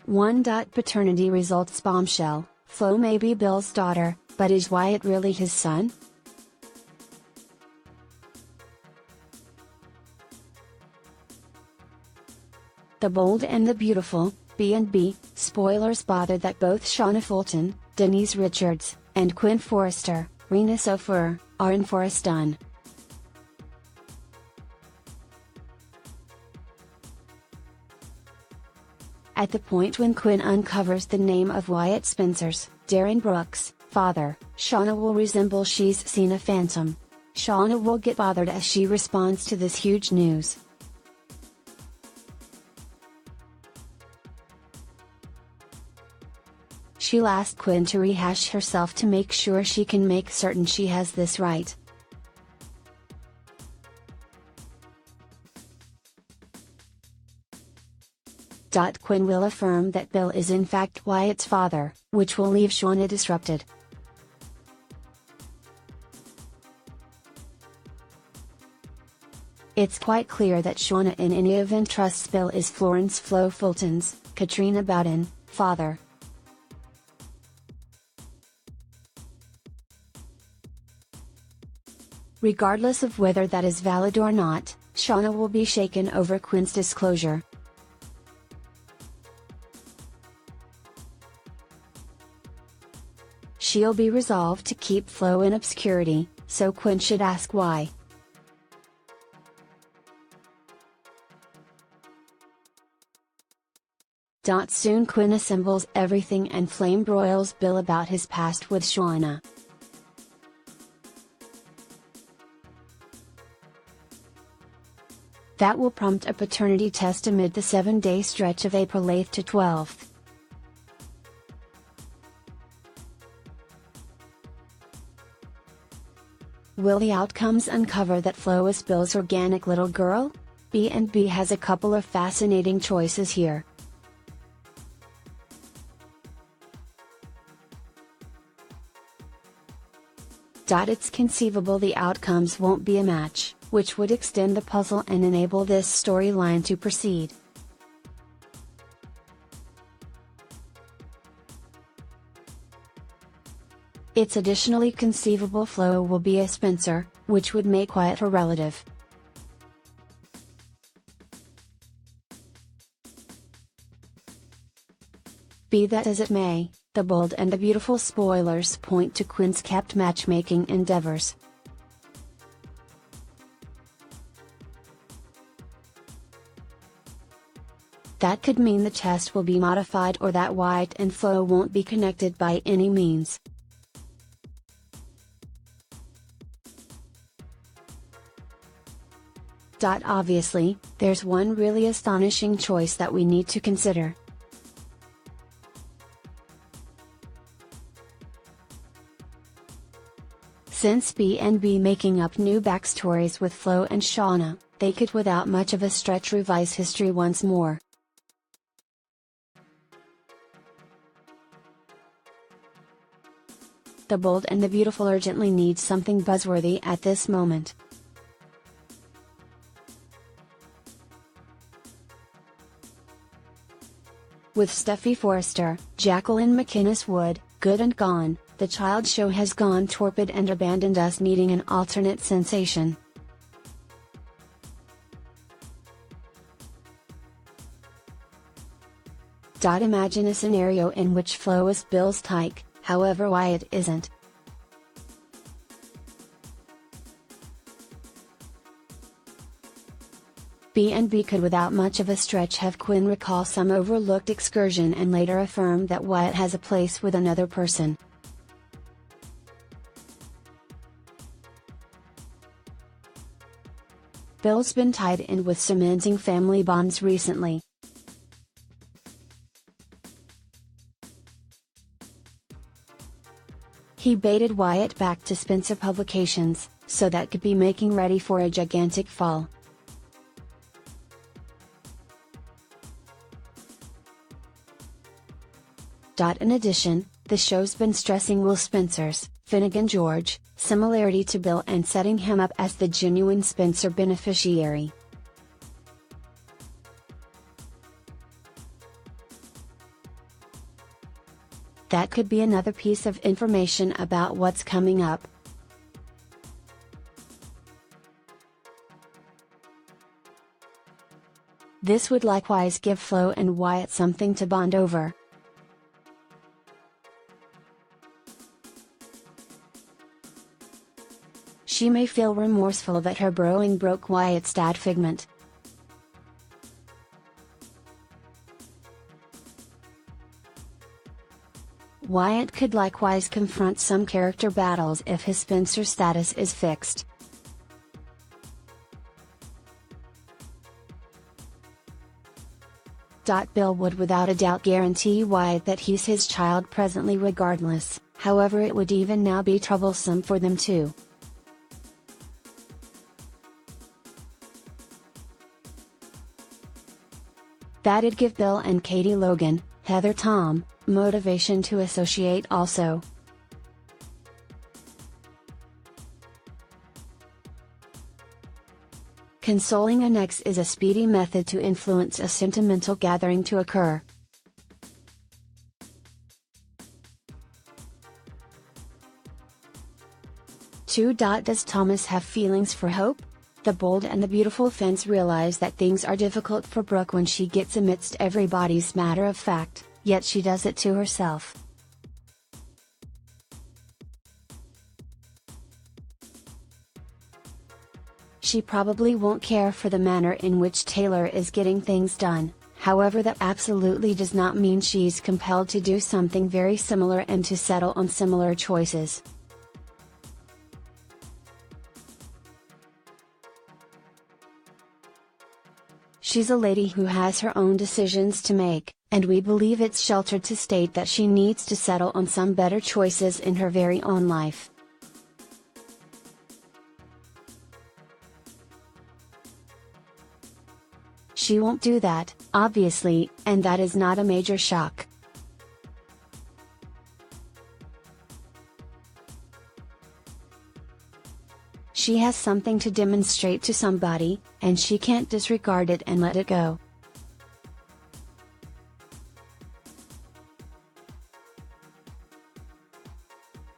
1. Paternity results bombshell: Flo may be Bill's daughter, but is Wyatt really his son? The Bold and the Beautiful, B&B, spoilers bother that both Shauna Fulton, Denise Richards, and Quinn Forrester, Rena Sofer, are in for a stun. At the point when Quinn uncovers the name of Wyatt Spencer's, Darren Brooks, father, Shauna will resemble she's seen a phantom. Shauna will get bothered as she responds to this huge news. She'll ask Quinn to rehash herself to make sure she can make certain she has this right. Quinn will affirm that Bill is in fact Wyatt's father, which will leave Shauna disrupted. It's quite clear that Shauna in any event trusts Bill is Florence "Flo" Fulton's, Katrina Bowden, father. Regardless of whether that is valid or not, Shauna will be shaken over Quinn's disclosure. She'll be resolved to keep Flo in obscurity, so Quinn should ask why. Soon Quinn assembles everything and flame broils Bill about his past with Shauna. That will prompt a paternity test amid the 7-day stretch of April 8 to 12. Will the outcomes uncover that Flo is Bill's organic little girl? B&B has a couple of fascinating choices here. It's conceivable the outcomes won't be a match, which would extend the puzzle and enable this storyline to proceed. It's additionally conceivable Flo will be a Spencer, which would make Wyatt a relative. Be that as it may, the Bold and the Beautiful spoilers point to Quinn's capped matchmaking endeavors. That could mean the test will be modified or that Wyatt and Flo won't be connected by any means. Obviously, there's one really astonishing choice that we need to consider. Since B&B making up new backstories with Flo and Shauna, they could without much of a stretch revise history once more. The Bold and the Beautiful urgently need something buzzworthy at this moment. With Steffy Forrester, Jacqueline MacInnes Wood, good and gone, the child show has gone torpid and abandoned us needing an alternate sensation. Imagine a scenario in which Flo is Bill's tyke, however Wyatt isn't. B&B could without much of a stretch have Quinn recall some overlooked excursion and later affirm that Wyatt has a place with another person. Bill's been tied in with cementing family bonds recently. He baited Wyatt back to Spencer Publications, so that could be making ready for a gigantic fall. In addition, the show's been stressing Will Spencer's, Finnegan George, similarity to Bill and setting him up as the genuine Spencer beneficiary. That could be another piece of information about what's coming up. This would likewise give Flo and Wyatt something to bond over. She may feel remorseful that her broing broke Wyatt's dad Figment. Wyatt could likewise confront some character battles if his Spencer status is fixed. Bill would without a doubt guarantee Wyatt that he's his child presently regardless, however it would even now be troublesome for them too. That'd give Bill and Katie Logan, Heather Tom, motivation to associate also. Consoling an ex is a speedy method to influence a sentimental gathering to occur. Does Thomas have feelings for Hope? The bold and the beautiful fans realize that things are difficult for Brooke when she gets amidst everybody's matter of fact, yet she does it to herself. She probably won't care for the manner in which Taylor is getting things done, however that absolutely does not mean she's compelled to do something very similar and to settle on similar choices. She's a lady who has her own decisions to make, and we believe it's sheltered to state that she needs to settle on some better choices in her very own life. She won't do that, obviously, and that is not a major shock. She has something to demonstrate to somebody, and she can't disregard it and let it go.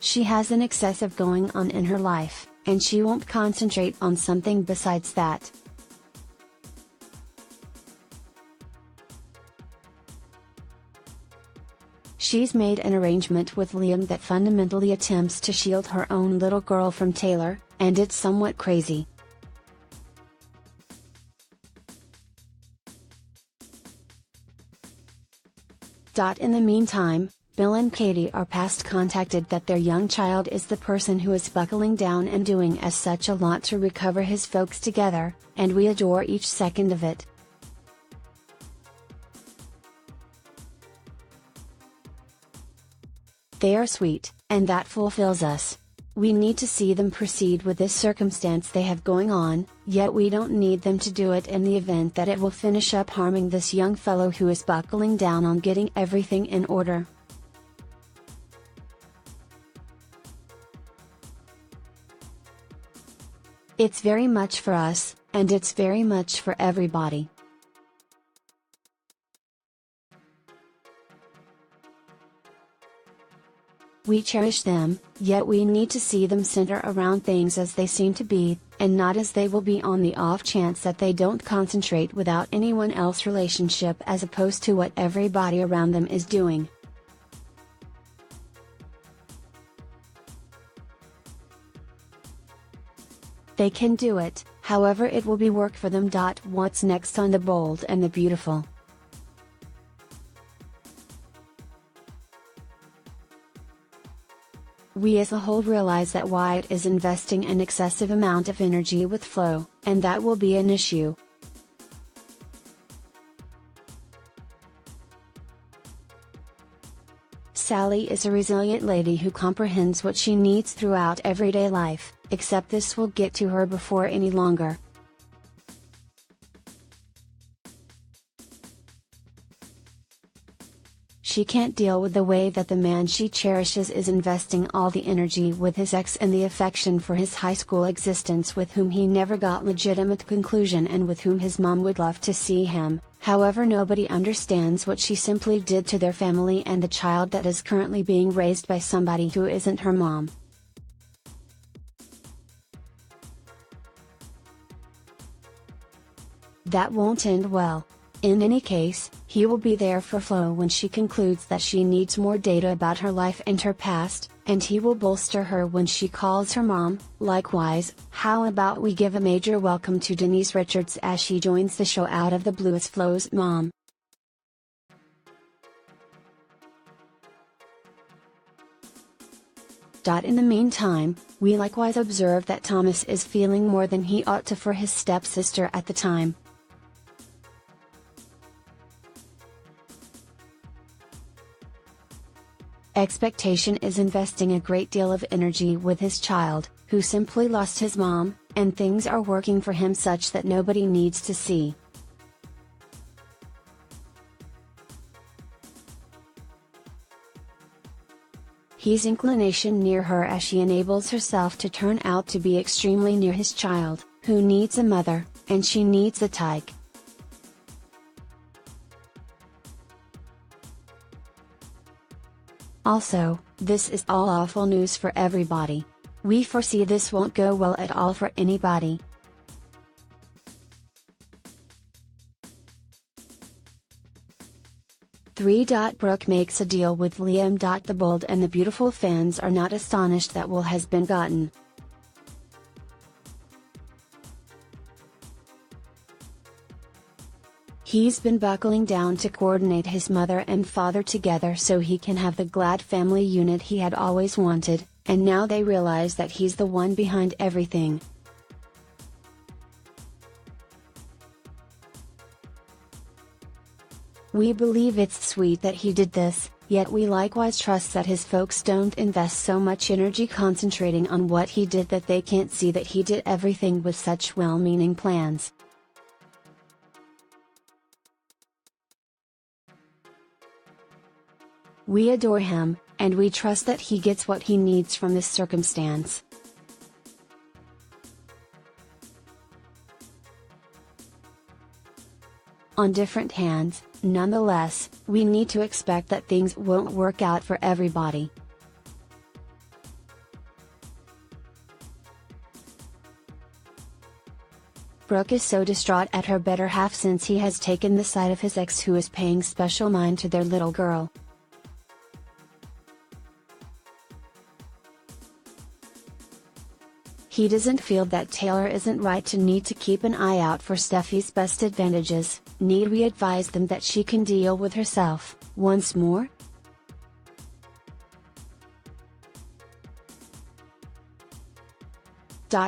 She has an excessive going on in her life, and she won't concentrate on something besides that. She's made an arrangement with Liam that fundamentally attempts to shield her own little girl from Taylor, and it's somewhat crazy. In the meantime, Bill and Katie are past contacted that their young child is the person who is buckling down and doing as such a lot to recover his folks together, and we adore each second of it. They are sweet, and that fulfills us. We need to see them proceed with this circumstance they have going on, yet we don't need them to do it in the event that it will finish up harming this young fellow who is buckling down on getting everything in order. It's very much for us, and it's very much for everybody. We cherish them, yet we need to see them center around things as they seem to be, and not as they will be on the off chance that they don't concentrate without anyone else relationship as opposed to what everybody around them is doing. They can do it, however it will be work for them. What's next on The Bold and the Beautiful? We as a whole realize that Wyatt is investing an excessive amount of energy with Flo, and that will be an issue. Sally is a resilient lady who comprehends what she needs throughout everyday life, except this will get to her before any longer. she can't deal with the way that the man she cherishes is investing all the energy with his ex and the affection for his high school existence with whom he never got legitimate conclusion and with whom his mom would love to see him. However, nobody understands what she simply did to their family and the child that is currently being raised by somebody who isn't her mom. That won't end well. In any case, he will be there for Flo when she concludes that she needs more data about her life and her past, and he will bolster her when she calls her mom. Likewise, how about we give a major welcome to Denise Richards as she joins the show out of the blue as Flo's mom. In the meantime, we likewise observe that Thomas is feeling more than he ought to for his stepsister at the time. Expectation is investing a great deal of energy with his child, who simply lost his mom, and things are working for him such that nobody needs to see. He's inclination near her as she enables herself to turn out to be extremely near his child, who needs a mother, and she needs a tyke. Also, this is all awful news for everybody. We foresee this won't go well at all for anybody. Brooke makes a deal with Liam. The bold and the beautiful fans are not astonished that Will has been gotten. He's been buckling down to coordinate his mother and father together so he can have the glad family unit he had always wanted, and now they realize that he's the one behind everything. We believe it's sweet that he did this, yet we likewise trust that his folks don't invest so much energy concentrating on what he did that they can't see that he did everything with such well-meaning plans. We adore him, and we trust that he gets what he needs from this circumstance. On different hands, nonetheless, we need to expect that things won't work out for everybody. Brooke is so distraught at her better half since he has taken the side of his ex who is paying special mind to their little girl. He doesn't feel that Taylor isn't right to need to keep an eye out for Steffi's best advantages. Need we advise them that she can deal with herself, once more?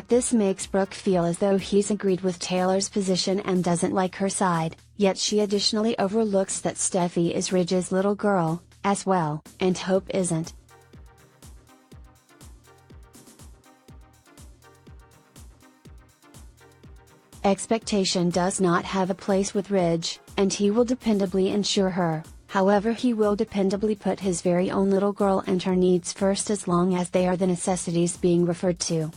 This makes Brooke feel as though he's agreed with Taylor's position and doesn't like her side, yet she additionally overlooks that Steffi is Ridge's little girl, as well, and Hope isn't. Expectation does not have a place with Ridge, and he will dependably ensure her. However, he will dependably put his very own little girl and her needs first as long as they are the necessities being referred to.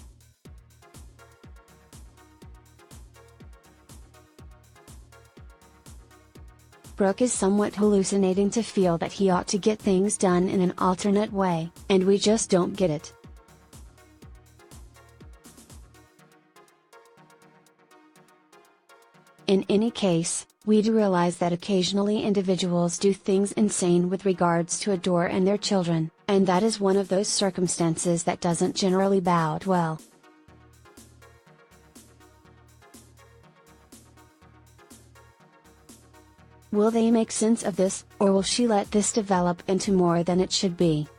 Brooke is somewhat hallucinating to feel that he ought to get things done in an alternate way, and we just don't get it. In any case, we do realize that occasionally individuals do things insane with regards to Adore and their children, and that is one of those circumstances that doesn't generally bow out well. Will they make sense of this, or will she let this develop into more than it should be?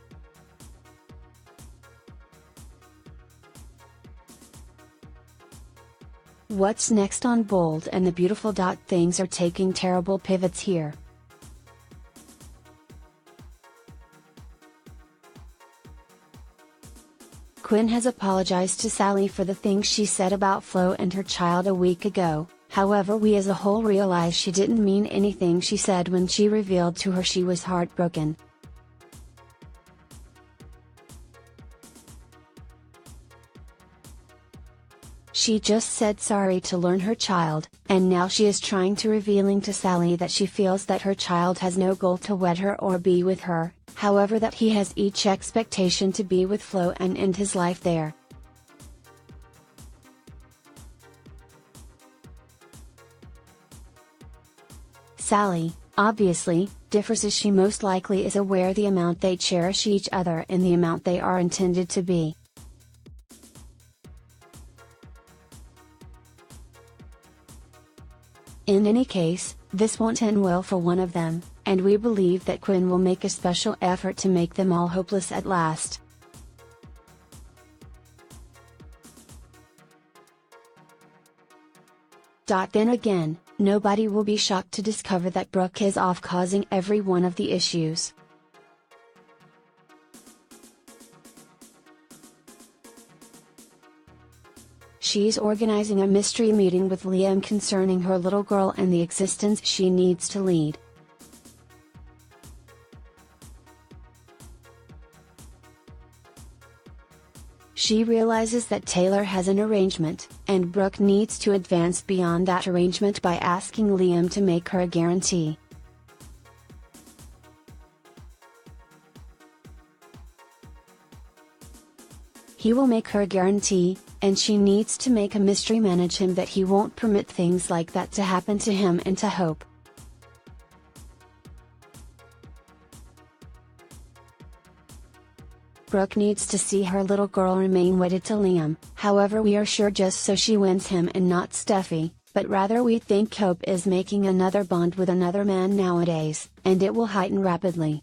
What's next on Bold and the Beautiful? Things are taking terrible pivots here. Quinn has apologized to Sally for the things she said about Flo and her child a week ago. However, we as a whole realize she didn't mean anything she said when she revealed to her she was heartbroken. She just said sorry to learn her child, and now she is trying to revealing to Sally that she feels that her child has no goal to wed her or be with her, however that he has each expectation to be with Flo and end his life there. Sally, obviously, differs as she most likely is aware the amount they cherish each other and the amount they are intended to be. In any case, this won't end well for one of them, and we believe that Quinn will make a special effort to make them all hopeless at last. Then again, nobody will be shocked to discover that Brooke is off causing every one of the issues. She's organizing a mystery meeting with Liam concerning her little girl and the existence she needs to lead. She realizes that Taylor has an arrangement, and Brooke needs to advance beyond that arrangement by asking Liam to make her a guarantee. He will make her a guarantee, and she needs to make a mystery manage him that he won't permit things like that to happen to him and to Hope. Brooke needs to see her little girl remain wedded to Liam, however we are sure just so she wins him and not Steffi, but rather we think Hope is making another bond with another man nowadays, and it will heighten rapidly.